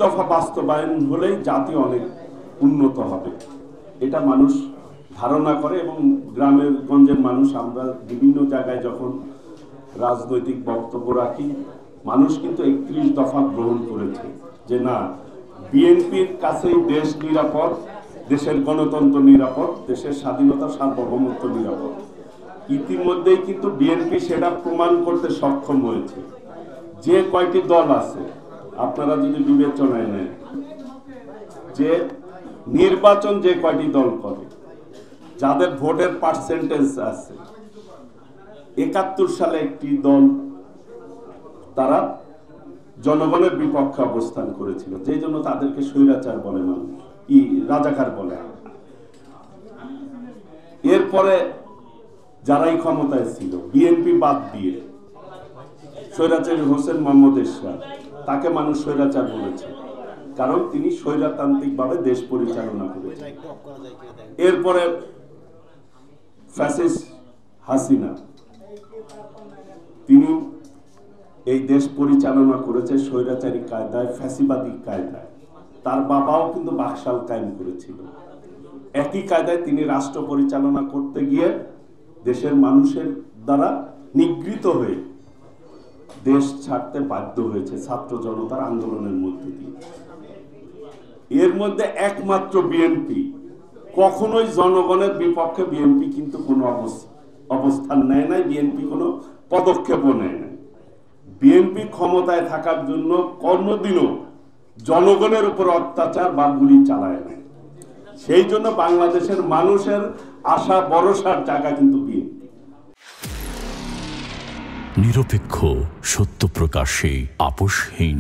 দফা বাস্তবায়ন হলেই জাতি অনেক উন্নত হবে, এটা মানুষ ধারণা করে। এবং গ্রামের গঞ্জের মানুষ, আমরা বিভিন্ন জায়গায় যখন রাজনৈতিক বক্তব্য রাখি, মানুষ কিন্তু 31 দফা গ্রহণ করেছে যে না, বিএনপির কাছেই দেশ নিরাপদ, দেশের গণতন্ত্র নিরাপদ, দেশের স্বাধীনতা সার্বভৌমত্ব নিরাপদ। ইতিমধ্যেই কিন্তু বিএনপি সেটা প্রমাণ করতে সক্ষম হয়েছে। যে কয়টি দল আছে আপনারা যদি বিবেচনায় নেন, যে নির্বাচন যে কয়টি দল করে, যাদের ভোটের পার্সেন্টেজ আছে, 71 সালে একটি দল তারা জনগণের বিপক্ষে অবস্থান করেছিল, যে জন্য তাদেরকে স্বৈরাচার বলে, মানুষ রাজাকার বলে। এরপরে যারাই ক্ষমতায় ছিল বিএনপি বাদ দিয়ে স্বৈরাচারী হোসেন মোহাম্মদ এরশাদ, তাকে মানুষ স্বৈরাচার বলেছে, কারণ তিনি স্বৈরতান্ত্রিক ভাবে দেশ পরিচালনা করেছেন। এরপরে ফ্যাসিস্ট হাসিনা, তিনি এই দেশ পরিচালনা করেছে স্বৈরাচারী কায়দায়, ফ্যাসিবাদী কায়দায়। তার বাবাও কিন্তু বাকশাল কায়েম করেছিল। একই কায়দায় তিনি রাষ্ট্র পরিচালনা করতে গিয়ে দেশের মানুষের দ্বারা নিগৃহীত হয়ে দেশ ছাড়তে বাধ্য হয়েছে ছাত্র জনতার আন্দোলনের মধ্যে দিয়ে। এর মধ্যে একমাত্র বিএনপি কখনোই জনগণের বিপক্ষে বিএনপি কিন্তু কোনো অবস্থান নেয় নাই, বিএনপি কোনো পদক্ষেপও নেয় নাই। বিএনপি ক্ষমতায় থাকার জন্য কোনোদিনও জনগণের উপর অত্যাচার বা গুলি চালায় নাই। সেই জন্য বাংলাদেশের মানুষের আশা ভরসার জায়গা কিন্তু বিএনপি। নিরপেক্ষ, সত্য প্রকাশে আপোষহীন।